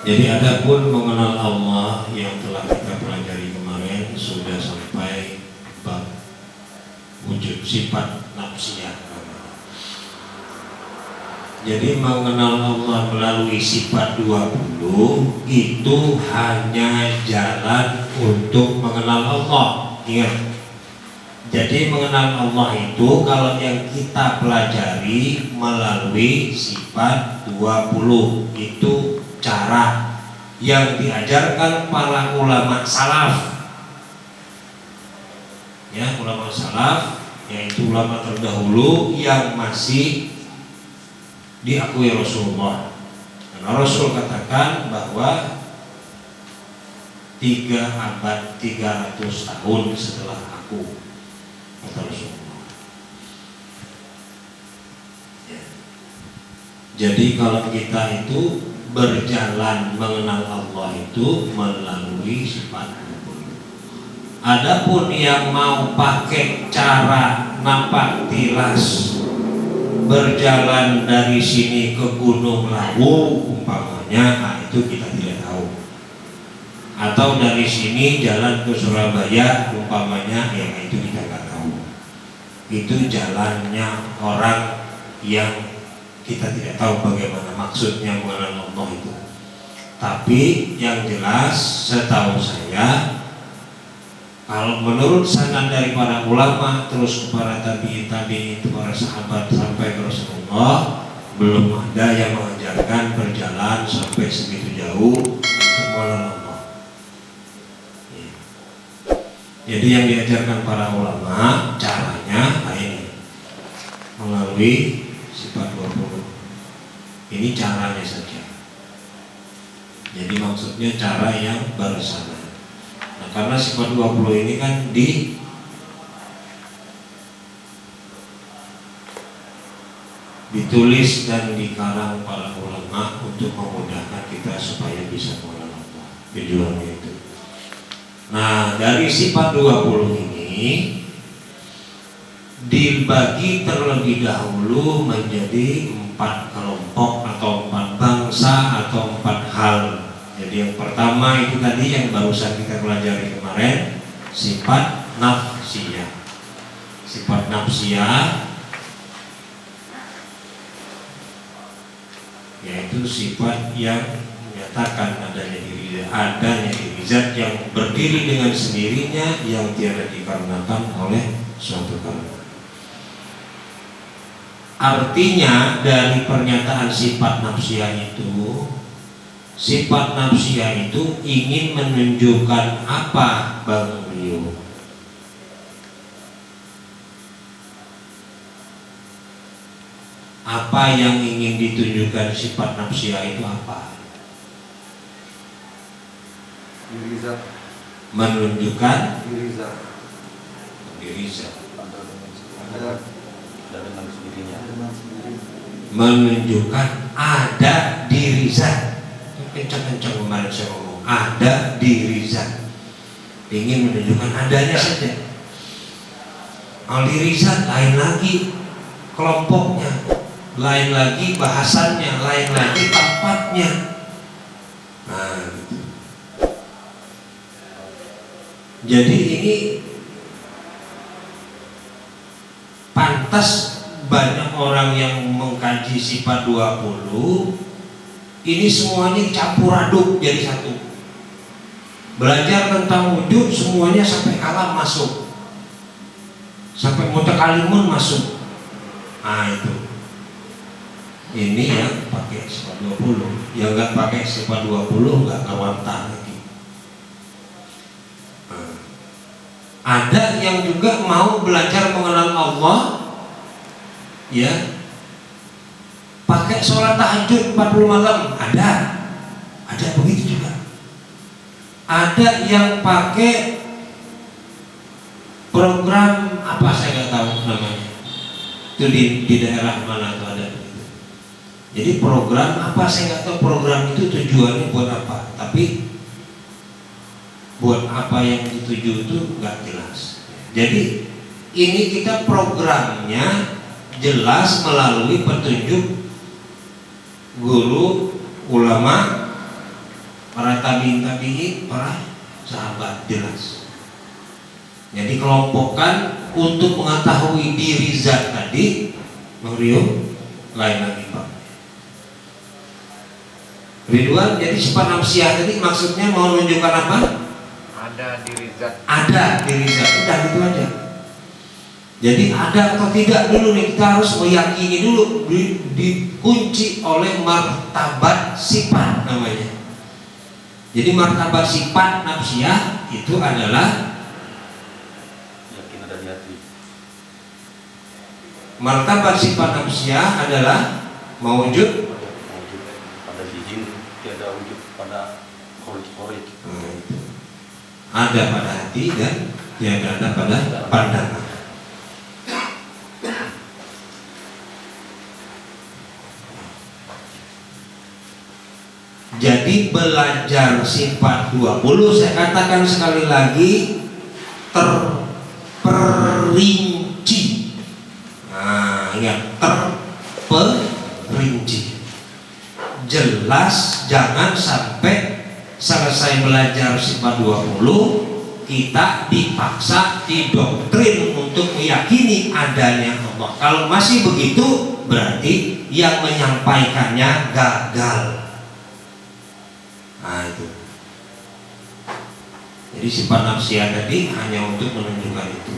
Jadi adapun mengenal Allah yang telah kita pelajari kemarin sudah sampai bab wujud sifat nafsiyah. Jadi mengenal Allah melalui sifat 20 itu hanya jalan untuk mengenal Allah. Ingat. Jadi mengenal Allah itu kalau yang kita pelajari melalui sifat 20 itu cara yang diajarkan para ulama salaf. Ya, ulama salaf yaitu ulama terdahulu yang masih diakui Rasulullah. Karena Rasul katakan bahwa 3 abad 300 tahun setelah aku, kata Rasulullah. Ya. Jadi kalau kita itu berjalan mengenal Allah itu melalui sifat 20. Adapun yang mau pakai cara nampak tilas berjalan dari sini ke Gunung Lawu umpamanya, nah itu kita tidak tahu. Atau dari sini jalan ke Surabaya umpamanya, ya itu kita nggak tahu. Itu jalannya orang yang kita tidak tahu bagaimana maksudnya mengenal Allah itu. Tapi yang jelas setahu saya, kalau menurut sanad dari para ulama terus kepada tabi'in itu para sahabat sampai ke Rasulullah, belum ada yang mengajarkan berjalan sampai segitu jauh untuk mengenal Allah. Ya. Jadi yang diajarkan para ulama caranya ini melalui sifat 20. Ini caranya saja. Jadi maksudnya cara yang bersama. Nah, karena sifat 20 ini kan ditulis dan dikarang para ulama untuk memudahkan kita supaya bisa mengenal Allah. Tujuannya itu. Nah, dari sifat 20 ini dibagi terlebih dahulu menjadi 4 kelompok atau 4 bangsa atau 4 hal. Jadi yang pertama itu tadi yang barusan kita pelajari kemarin, sifat nafsiyah. Sifat nafsiyah yaitu sifat yang menyatakan adanya diri zat yang berdiri dengan sendirinya yang tiada dikarenakan oleh suatu karena. Artinya dari pernyataan sifat nafsiyah itu, sifat nafsiyah itu ingin menunjukkan apa, Bang Rio? Apa yang ingin ditunjukkan sifat nafsiyah itu apa? Diri zat. Menunjukkan Diri zat. diri zat. Ada dengan sendirinya. Menunjukkan ada diri zat. Kencang-kencang kemarin saya ngomong, ada diri zat. Ingin menunjukkan adanya saja. Al diri zat lain lagi kelompoknya, lain lagi bahasannya, lain lagi tempatnya. Nah, gitu. Jadi ini pantas banyak orang yang mengkaji sifat 20 ini semuanya campur aduk jadi satu. Belajar tentang wujud semuanya sampai kalam masuk, sampai mutakalimun masuk. Nah itu. Ini yang pakai sifat 20, yang nggak pakai sifat 20 nggak kawanta lagi. Ada yang juga mau belajar mengenal Allah, ya, pakai sholat tahajud 40 malam, ada begitu juga. Ada yang pakai program apa saya nggak tahu namanya, itu di daerah mana tuh ada begitu. Jadi program apa saya nggak tahu, program itu tujuannya buat apa, tapi buat apa yang dituju itu nggak jelas. Jadi ini kita programnya jelas melalui petunjuk guru ulama para tabi'in, para sahabat, jelas. Jadi kelompokkan untuk mengetahui diri zat tadi, Bang Rio, lain lagi Pak Ridwan. Jadi sifat nafsiyah tadi maksudnya mau menunjukkan apa? Ada diri zat. Ada diri zat, udah gitu aja. Jadi ada atau tidak dulu nih, kita harus meyakini dulu, dikunci oleh martabat sifat namanya. Jadi martabat sifat nafsiyah itu adalah Yakin ada di hati. martabat sifat nafsiyah adalah mewujud Wujud pada izin, tiada wujud pada khorik. ada pada hati dan tiada ada pada pandangan. Jadi belajar sifat 20, saya katakan sekali lagi, terperinci. Nah, ingat, terperinci. Jelas, jangan sampai selesai belajar sifat 20 kita dipaksa, didoktrin untuk meyakini adanya Allah. Kalau masih begitu, berarti yang menyampaikannya gagal. Nah itu. Jadi sifat nafsiyah tadi hanya untuk menunjukkan itu.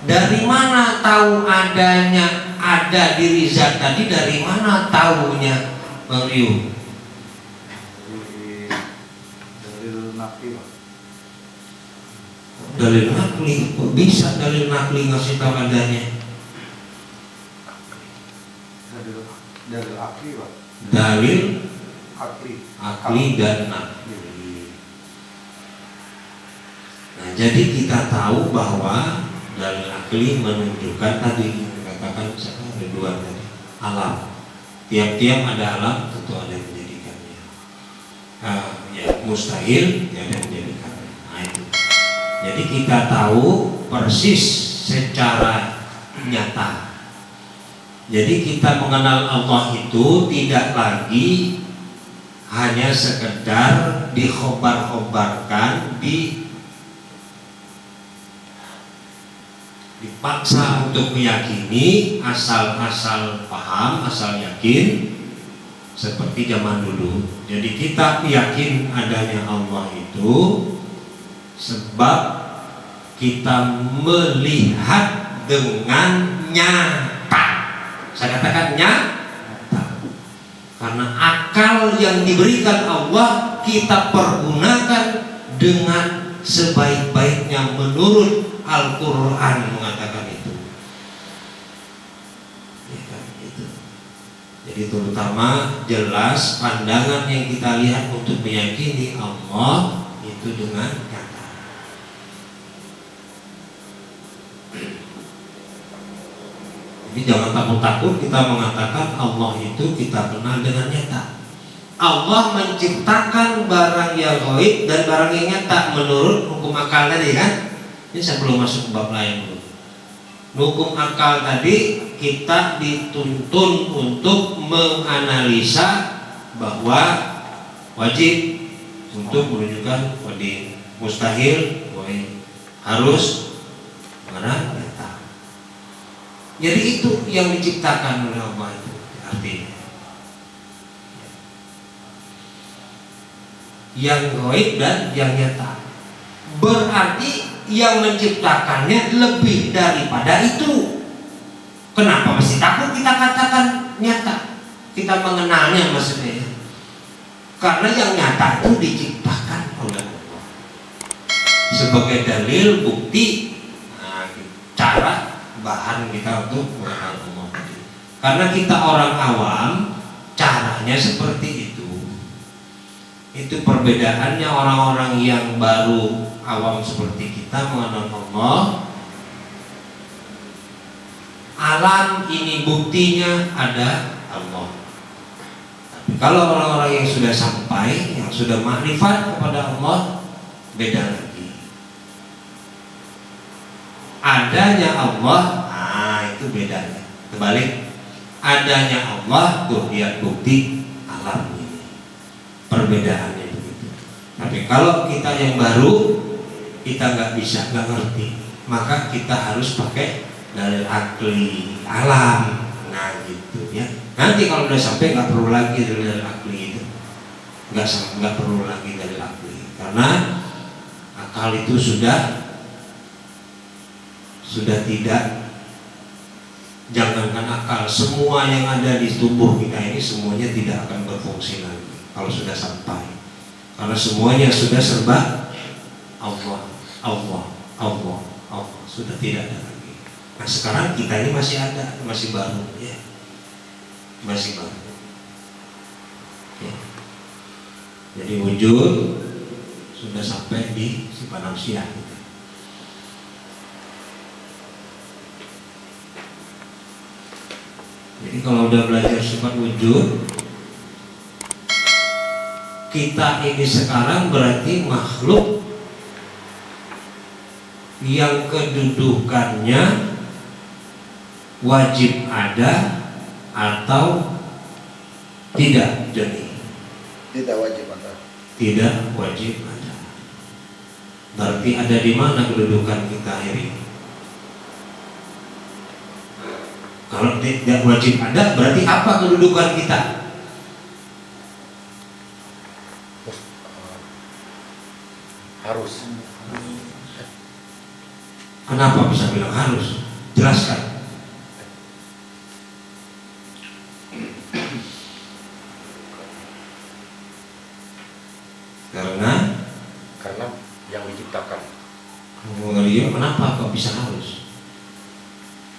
Dari mana tahu adanya ada diri zat tadi? Dari mana tahunya, Bang Rio? Dalil nakli, Pak. Dalil nakli. Kok bisa dalil nakli ngasih tahu adanya? Dalil akli, Pak. Dalil Akli. dan nakli. Nah, jadi kita tahu bahwa dalil akli menunjukkan tadi katakan Ridwan tadi, alam. Tiap-tiap ada alam tentu ada yang menjadikannya. Ya, mustahil ya ada yang menjadikannya. Nah, itu. Jadi kita tahu persis secara nyata. Jadi kita mengenal Allah itu tidak lagi hanya sekedar dikhobar-khobarkan, dipaksa untuk meyakini, asal-asal paham, asal yakin, seperti zaman dulu. Jadi kita yakin adanya Allah itu sebab kita melihat dengan nyata. Saya katakan nyata. Karena akal yang diberikan Allah kita pergunakan dengan sebaik-baiknya menurut Al-Quran mengatakan itu. Ya kan, itu. Jadi terutama jelas pandangan yang kita lihat untuk meyakini Allah itu dengan nyata. Jadi jangan takut-takut kita mengatakan Allah itu kita kenal dengan nyata. Allah menciptakan barang yang gaib dan barang yang nyata menurut hukum akal tadi kan. Ini saya belum masuk ke bab lain dulu. Hukum akal tadi kita dituntun untuk menganalisa bahwa wajib untuk menunjukkan wajib, mustahil, harus mana nyata. Jadi itu yang diciptakan oleh Allah itu artinya. Yang gaib dan yang nyata. Berarti yang menciptakannya lebih daripada itu. Kenapa masih takut kita katakan nyata? Kita mengenalnya maksudnya. Karena yang nyata itu diciptakan oleh Allah. Sebagai dalil, bukti, cara, bahan kita untuk mengenal Allah tadi. Karena kita orang awam, caranya seperti itu. Itu perbedaannya orang-orang yang baru awam seperti kita mengenal Allah. Alam ini buktinya ada Allah. Tapi kalau orang-orang yang sudah sampai, yang sudah makrifat kepada Allah, beda lagi. Adanya Allah, itu bedanya. Kebalik, adanya Allah tuh lihat bukti alam ini. perbedaannya begitu. Tapi kalau kita yang baru, kita nggak bisa, nggak ngerti, maka kita harus pakai dalil akli alam. Nah gitu ya. Nanti kalau udah sampai nggak perlu lagi dalil akli itu, nggak perlu lagi dalil akli, karena akal itu sudah tidak. Jangankan akal, semua yang ada di tubuh kita ini semuanya tidak akan berfungsi lagi kalau sudah sampai, karena semuanya sudah serba Allah, sudah tidak ada lagi. Nah sekarang kita ini masih ada, masih baru ya, masih baru ya. Jadi wujud sudah sampai di sifat manusia gitu. Jadi kalau udah belajar sifat wujud, kita ini sekarang berarti makhluk yang kedudukannya wajib ada atau tidak, Joni? Tidak wajib ada. Tidak wajib ada. Berarti ada di mana kedudukan kita ini? Kalau tidak wajib ada, berarti apa kedudukan kita? Harus. Kenapa bisa bilang harus? Jelaskan. Karena yang diciptakan. Kenapa kok bisa harus?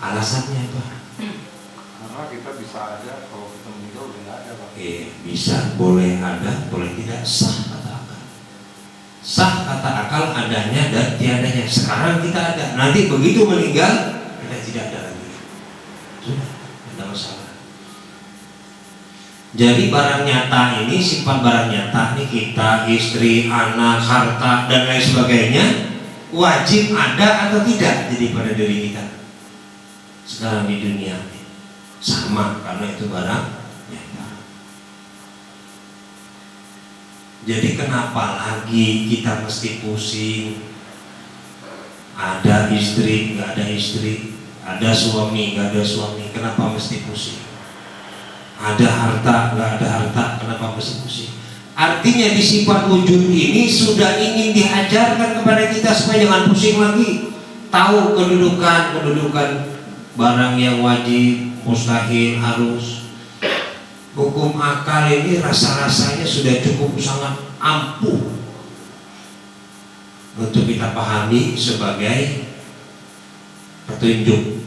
Alasannya apa? Karena kita bisa ada, kalau kita meninggal udah nggak ada, Pak. Bisa, boleh ada, boleh tidak, sah kata akal. Sah kata akal adanya dan tiadanya. Sekarang kita ada, nanti begitu meninggal kita tidak ada lagi. Sudah, tidak ada masalah. Jadi barang nyata ini, sifat barang nyata ini, kita, istri, anak, harta dan lain sebagainya, wajib ada atau tidak jadi pada diri kita sekarang di dunia ini. Sama, karena itu barang nyata. Jadi kenapa lagi kita mesti pusing? Ada istri, nggak ada istri, ada suami, nggak ada suami, kenapa mesti pusing? Ada harta, nggak ada harta, kenapa mesti pusing? Artinya di sifat wujud ini sudah ingin diajarkan kepada kita supaya jangan pusing lagi. Tahu kedudukan barang yang wajib, mustahil, harus. Hukum akal ini rasa-rasanya sudah cukup sangat ampuh untuk kita pahami sebagai petunjuk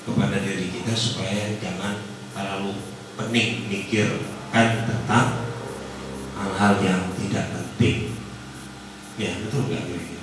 kepada diri kita supaya jangan terlalu pening mikirkan tentang hal-hal yang tidak penting. Ya betul nggak kira-kira?